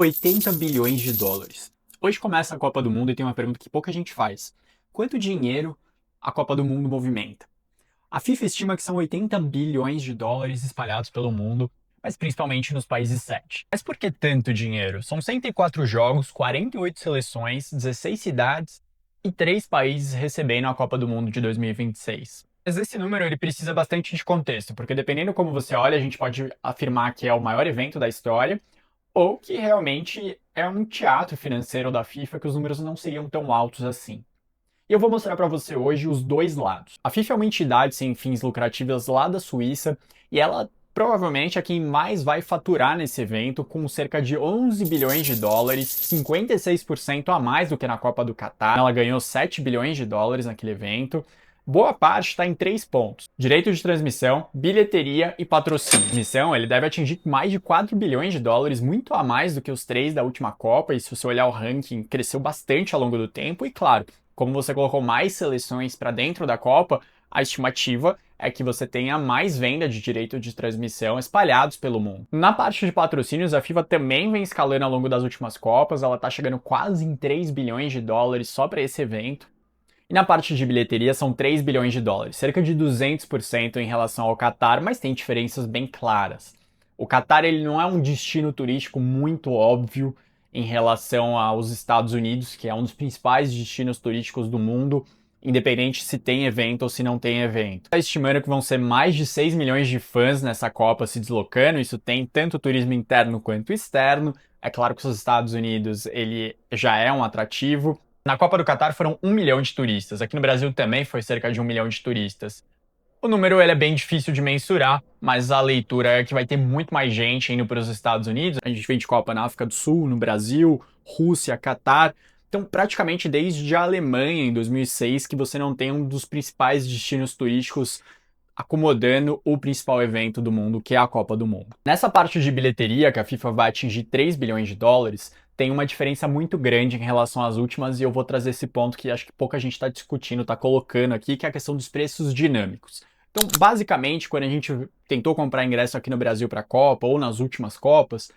80 bilhões de dólares. Hoje começa a Copa do Mundo e tem uma pergunta que pouca gente faz. Quanto dinheiro a Copa do Mundo movimenta? A FIFA estima que são 80 bilhões de dólares espalhados pelo mundo, mas principalmente nos países sede. Mas por que tanto dinheiro? São 104 jogos, 48 seleções, 16 cidades e 3 países recebendo a Copa do Mundo de 2026. Mas esse número ele precisa bastante de contexto, porque dependendo como você olha, a gente pode afirmar que é o maior evento da história, ou que realmente é um teatro financeiro da FIFA que os números não seriam tão altos assim. E eu vou mostrar para você hoje os dois lados. A FIFA é uma entidade sem fins lucrativos lá da Suíça e ela provavelmente é quem mais vai faturar nesse evento, com cerca de 11 bilhões de dólares, 56% a mais do que na Copa do Catar. Ela ganhou 7 bilhões de dólares naquele evento. Boa parte está em 3 pontos: direito de transmissão, bilheteria e patrocínio. A transmissão ele deve atingir mais de 4 bilhões de dólares, muito a mais do que os 3 da última Copa, e se você olhar o ranking, cresceu bastante ao longo do tempo, e claro, como você colocou mais seleções para dentro da Copa, a estimativa é que você tenha mais venda de direito de transmissão espalhados pelo mundo. Na parte de patrocínios, a FIFA também vem escalando ao longo das últimas Copas, ela está chegando quase em 3 bilhões de dólares só para esse evento. E na parte de bilheteria são 3 bilhões de dólares, cerca de 200% em relação ao Catar, mas tem diferenças bem claras. O Catar ele não é um destino turístico muito óbvio em relação aos Estados Unidos, que é um dos principais destinos turísticos do mundo, independente se tem evento ou se não tem evento. Está estimando que vão ser mais de 6 milhões de fãs nessa Copa se deslocando, isso tem tanto turismo interno quanto externo. É claro que os Estados Unidos ele já é um atrativo. Na Copa do Catar foram 1 milhão de turistas. Aqui no Brasil também foi cerca de 1 milhão de turistas. O número ele é bem difícil de mensurar, mas a leitura é que vai ter muito mais gente indo para os Estados Unidos. A gente vem de Copa na África do Sul, no Brasil, Rússia, Catar. Então, praticamente desde a Alemanha, em 2006, que você não tem um dos principais destinos turísticos acomodando o principal evento do mundo, que é a Copa do Mundo. Nessa parte de bilheteria, que a FIFA vai atingir 3 bilhões de dólares, tem uma diferença muito grande em relação às últimas, e eu vou trazer esse ponto que acho que pouca gente está discutindo, está colocando aqui, que é a questão dos preços dinâmicos. Então, basicamente, quando a gente tentou comprar ingresso aqui no Brasil para a Copa, ou nas últimas Copas,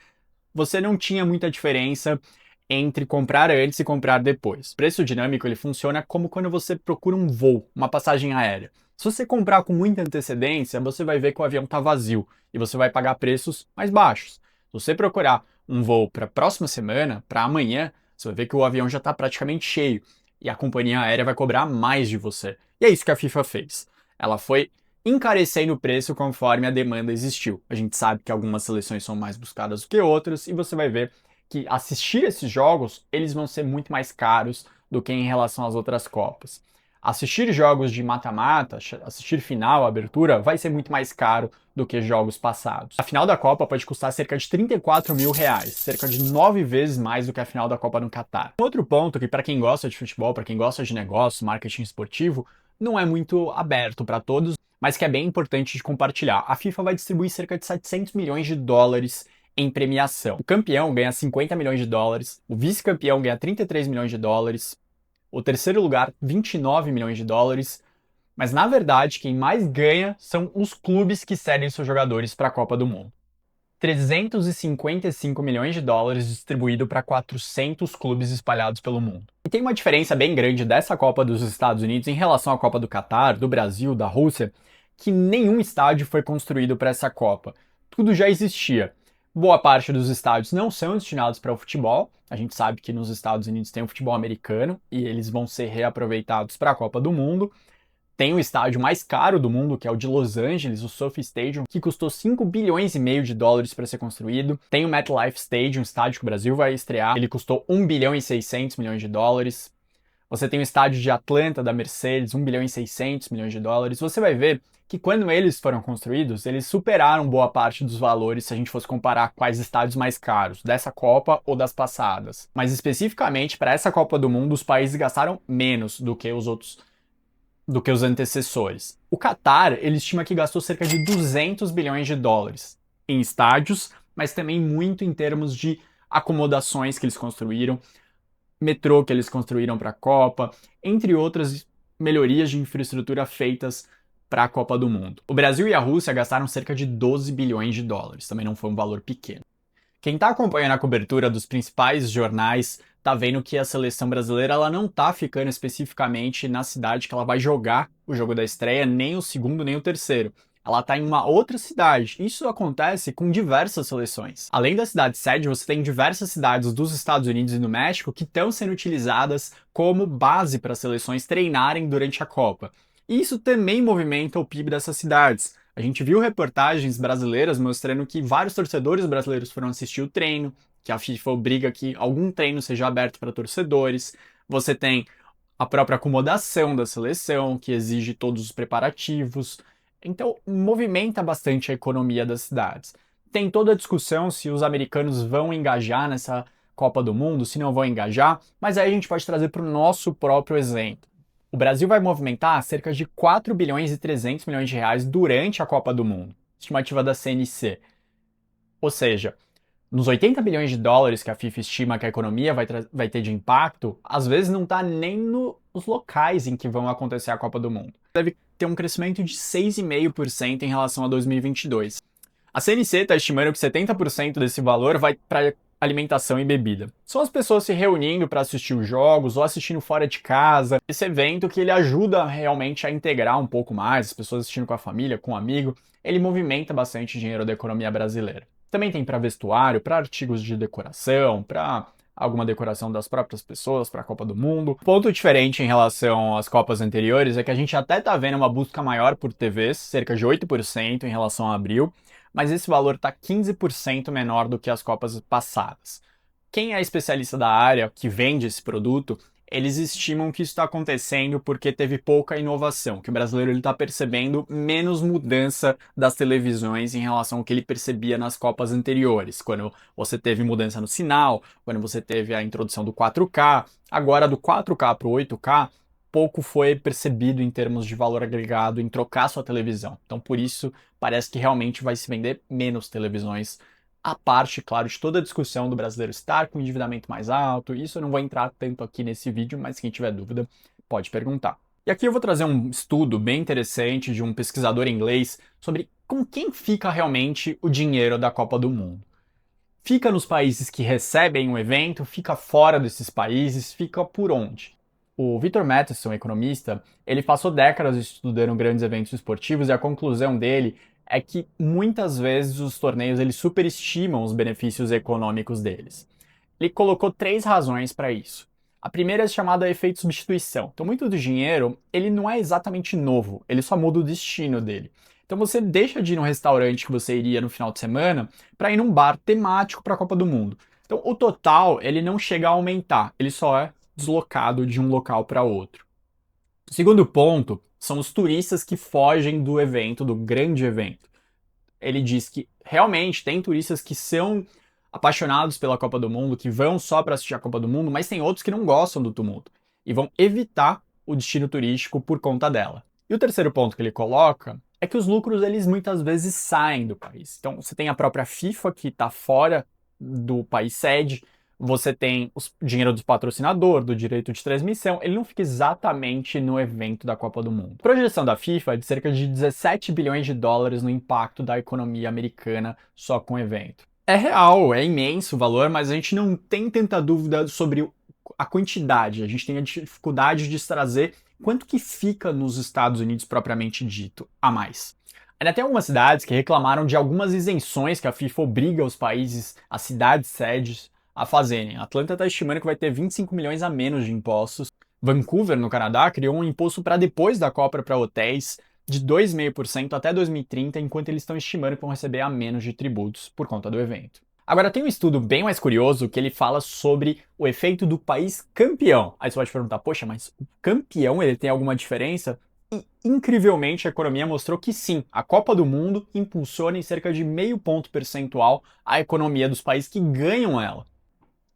você não tinha muita diferença entre comprar antes e comprar depois. O preço dinâmico ele funciona como quando você procura um voo, uma passagem aérea. Se você comprar com muita antecedência, você vai ver que o avião está vazio e você vai pagar preços mais baixos. Se você procurar um voo para a próxima semana, para amanhã, você vai ver que o avião já está praticamente cheio e a companhia aérea vai cobrar mais de você. E é isso que a FIFA fez. Ela foi encarecendo o preço conforme a demanda existiu. A gente sabe que algumas seleções são mais buscadas do que outras e você vai ver que assistir esses jogos, eles vão ser muito mais caros do que em relação às outras Copas. Assistir jogos de mata-mata, assistir final, abertura, vai ser muito mais caro do que jogos passados. A final da Copa pode custar cerca de 34 mil reais, cerca de 9 vezes mais do que a final da Copa no Catar. Outro ponto que para quem gosta de futebol, para quem gosta de negócio, marketing esportivo, não é muito aberto para todos, mas que é bem importante de compartilhar. A FIFA vai distribuir cerca de 700 milhões de dólares em premiação. O campeão ganha 50 milhões de dólares, o vice-campeão ganha 33 milhões de dólares, o terceiro lugar 29 milhões de dólares, mas na verdade quem mais ganha são os clubes que cedem seus jogadores para a Copa do Mundo. 355 milhões de dólares distribuído para 400 clubes espalhados pelo mundo. E tem uma diferença bem grande dessa Copa dos Estados Unidos em relação à Copa do Catar, do Brasil, da Rússia, que nenhum estádio foi construído para essa Copa. Tudo já existia. Boa parte dos estádios não são destinados para o futebol. A gente sabe que nos Estados Unidos tem o futebol americano e eles vão ser reaproveitados para a Copa do Mundo. Tem o estádio mais caro do mundo, que é o de Los Angeles, o SoFi Stadium, que custou 5 bilhões e meio de dólares para ser construído. Tem o MetLife Stadium, estádio que o Brasil vai estrear, ele custou 1 bilhão e 600 milhões de dólares. Você tem o estádio de Atlanta da Mercedes, 1 bilhão e 600 milhões de dólares. Você vai ver que quando eles foram construídos, eles superaram boa parte dos valores se a gente fosse comparar quais estádios mais caros, dessa Copa ou das passadas. Mas especificamente para essa Copa do Mundo, os países gastaram menos do que os antecessores. O Qatar, ele estima que gastou cerca de 200 bilhões de dólares em estádios, mas também muito em termos de acomodações que eles construíram, metrô que eles construíram para a Copa, entre outras melhorias de infraestrutura feitas para a Copa do Mundo. O Brasil e a Rússia gastaram cerca de 12 bilhões de dólares, também não foi um valor pequeno. Quem está acompanhando a cobertura dos principais jornais tá vendo que a seleção brasileira ela não tá ficando especificamente na cidade que ela vai jogar o jogo da estreia, nem o segundo, nem o terceiro. Ela tá em uma outra cidade. Isso acontece com diversas seleções. Além da cidade sede, você tem diversas cidades dos Estados Unidos e do México que estão sendo utilizadas como base para as seleções treinarem durante a Copa. E isso também movimenta o PIB dessas cidades. A gente viu reportagens brasileiras mostrando que vários torcedores brasileiros foram assistir o treino, que a FIFA obriga que algum treino seja aberto para torcedores. Você tem a própria acomodação da seleção, que exige todos os preparativos. Então, movimenta bastante a economia das cidades. Tem toda a discussão se os americanos vão engajar nessa Copa do Mundo, se não vão engajar, mas aí a gente pode trazer para o nosso próprio exemplo. O Brasil vai movimentar cerca de 4 bilhões e 300 milhões de reais durante a Copa do Mundo, estimativa da CNC. Ou seja, nos 80 bilhões de dólares que a FIFA estima que a economia vai ter de impacto, às vezes não está nem nos locais em que vão acontecer a Copa do Mundo. Deve ter um crescimento de 6,5% em relação a 2022. A CNC está estimando que 70% desse valor vai para alimentação e bebida. São as pessoas se reunindo para assistir os jogos ou assistindo fora de casa. Esse evento que ele ajuda realmente a integrar um pouco mais, as pessoas assistindo com a família, com um amigo, ele movimenta bastante dinheiro da economia brasileira. Também tem para vestuário, para artigos de decoração, para alguma decoração das próprias pessoas para a Copa do Mundo. Ponto diferente em relação às Copas anteriores é que a gente até está vendo uma busca maior por TVs, cerca de 8% em relação a abril, mas esse valor está 15% menor do que as Copas passadas. Quem é especialista da área que vende esse produto, eles estimam que isso está acontecendo porque teve pouca inovação, que o brasileiro está percebendo menos mudança das televisões em relação ao que ele percebia nas Copas anteriores, quando você teve mudança no sinal, quando você teve a introdução do 4K, agora do 4K para o 8K, pouco foi percebido em termos de valor agregado em trocar sua televisão. Então, por isso, parece que realmente vai se vender menos televisões. A parte, claro, de toda a discussão do brasileiro estar com endividamento mais alto, isso eu não vou entrar tanto aqui nesse vídeo, mas quem tiver dúvida pode perguntar. E aqui eu vou trazer um estudo bem interessante de um pesquisador inglês sobre com quem fica realmente o dinheiro da Copa do Mundo. Fica nos países que recebem o evento, fica fora desses países, fica por onde? O Victor Matheson, economista, ele passou décadas estudando grandes eventos esportivos e a conclusão dele é que muitas vezes os torneios eles superestimam os benefícios econômicos deles. Ele colocou 3 razões para isso. A primeira é chamada efeito substituição. Então, muito do dinheiro ele não é exatamente novo, ele só muda o destino dele. Então, você deixa de ir no restaurante que você iria no final de semana para ir num bar temático para a Copa do Mundo. Então, o total ele não chega a aumentar, ele só é deslocado de um local para outro. O segundo ponto são os turistas que fogem do evento, do grande evento. Ele diz que realmente tem turistas que são apaixonados pela Copa do Mundo, que vão só para assistir a Copa do Mundo, mas tem outros que não gostam do tumulto e vão evitar o destino turístico por conta dela. E o terceiro ponto que ele coloca é que os lucros eles muitas vezes saem do país. Então você tem a própria FIFA que está fora do país sede, você tem o dinheiro do patrocinador, do direito de transmissão, ele não fica exatamente no evento da Copa do Mundo. A projeção da FIFA é de cerca de 17 bilhões de dólares no impacto da economia americana só com o evento. É real, é imenso o valor, mas a gente não tem tanta dúvida sobre a quantidade, a gente tem a dificuldade de trazer quanto que fica nos Estados Unidos propriamente dito a mais. Ainda tem algumas cidades que reclamaram de algumas isenções que a FIFA obriga os países, as cidades sedes, a fazerem. A Atlanta está estimando que vai ter 25 milhões a menos de impostos. Vancouver, no Canadá, criou um imposto para depois da Copa para hotéis de 2,5% até 2030, enquanto eles estão estimando que vão receber a menos de tributos por conta do evento. Agora, tem um estudo bem mais curioso que ele fala sobre o efeito do país campeão. Aí você pode perguntar, poxa, mas o campeão ele tem alguma diferença? E, incrivelmente, a economia mostrou que sim, a Copa do Mundo impulsiona em cerca de meio ponto percentual a economia dos países que ganham ela.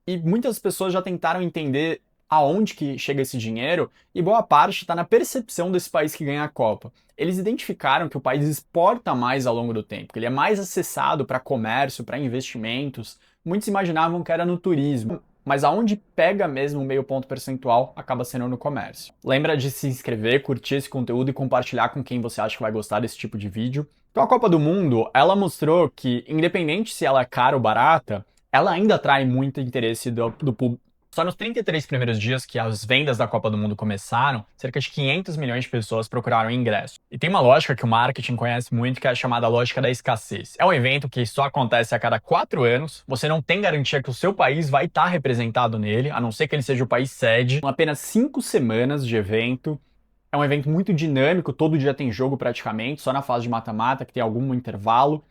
E muitas pessoas já tentaram entender aonde que chega esse dinheiro, e boa parte está na percepção desse país que ganha a Copa. Eles identificaram que o país exporta mais ao longo do tempo, que ele é mais acessado para comércio, para investimentos. Muitos imaginavam que era no turismo, mas aonde pega mesmo o meio ponto percentual acaba sendo no comércio. Lembra de se inscrever, curtir esse conteúdo e compartilhar com quem você acha que vai gostar desse tipo de vídeo. Então a Copa do Mundo, ela mostrou que, independente se ela é cara ou barata, ela ainda atrai muito interesse do público. Só nos 33 primeiros dias que as vendas da Copa do Mundo começaram, cerca de 500 milhões de pessoas procuraram ingresso. E tem uma lógica que o marketing conhece muito, que é a chamada lógica da escassez. É um evento que só acontece a cada 4 anos, você não tem garantia que o seu país vai estar representado nele, a não ser que ele seja o país sede. São apenas 5 semanas de evento. É um evento muito dinâmico, todo dia tem jogo praticamente, só na fase de mata-mata que tem algum intervalo.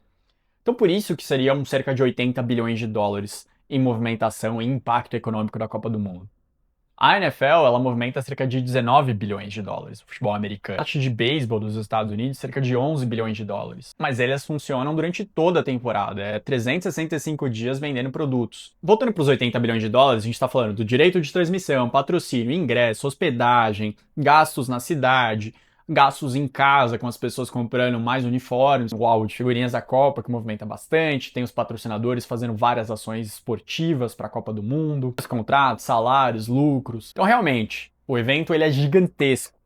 Então, por isso que seriam cerca de 80 bilhões de dólares em movimentação e impacto econômico da Copa do Mundo. A NFL, ela movimenta cerca de 19 bilhões de dólares, o futebol americano. A parte de beisebol dos Estados Unidos, cerca de 11 bilhões de dólares. Mas elas funcionam durante toda a temporada, 365 dias vendendo produtos. Voltando para os 80 bilhões de dólares, a gente está falando do direito de transmissão, patrocínio, ingresso, hospedagem, gastos na cidade, gastos em casa, com as pessoas comprando mais uniformes, o álbum de figurinhas da Copa, que movimenta bastante, tem os patrocinadores fazendo várias ações esportivas para a Copa do Mundo, os contratos, salários, lucros. Então, realmente, o evento ele é gigantesco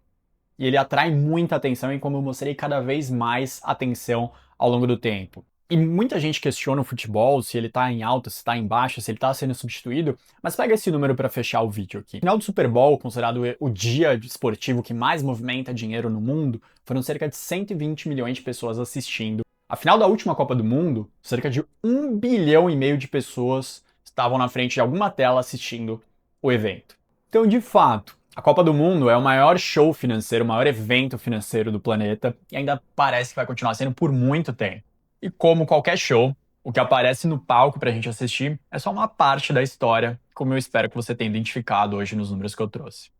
e ele atrai muita atenção e, como eu mostrei, cada vez mais atenção ao longo do tempo. E muita gente questiona o futebol, se ele tá em alta, se tá em baixa, se ele tá sendo substituído, mas pega esse número para fechar o vídeo aqui. No final do Super Bowl, considerado o dia esportivo que mais movimenta dinheiro no mundo, foram cerca de 120 milhões de pessoas assistindo. A final da última Copa do Mundo, cerca de 1,5 bilhão de pessoas estavam na frente de alguma tela assistindo o evento. Então, de fato, a Copa do Mundo é o maior show financeiro, o maior evento financeiro do planeta e ainda parece que vai continuar sendo por muito tempo. E como qualquer show, o que aparece no palco pra gente assistir é só uma parte da história, como eu espero que você tenha identificado hoje nos números que eu trouxe.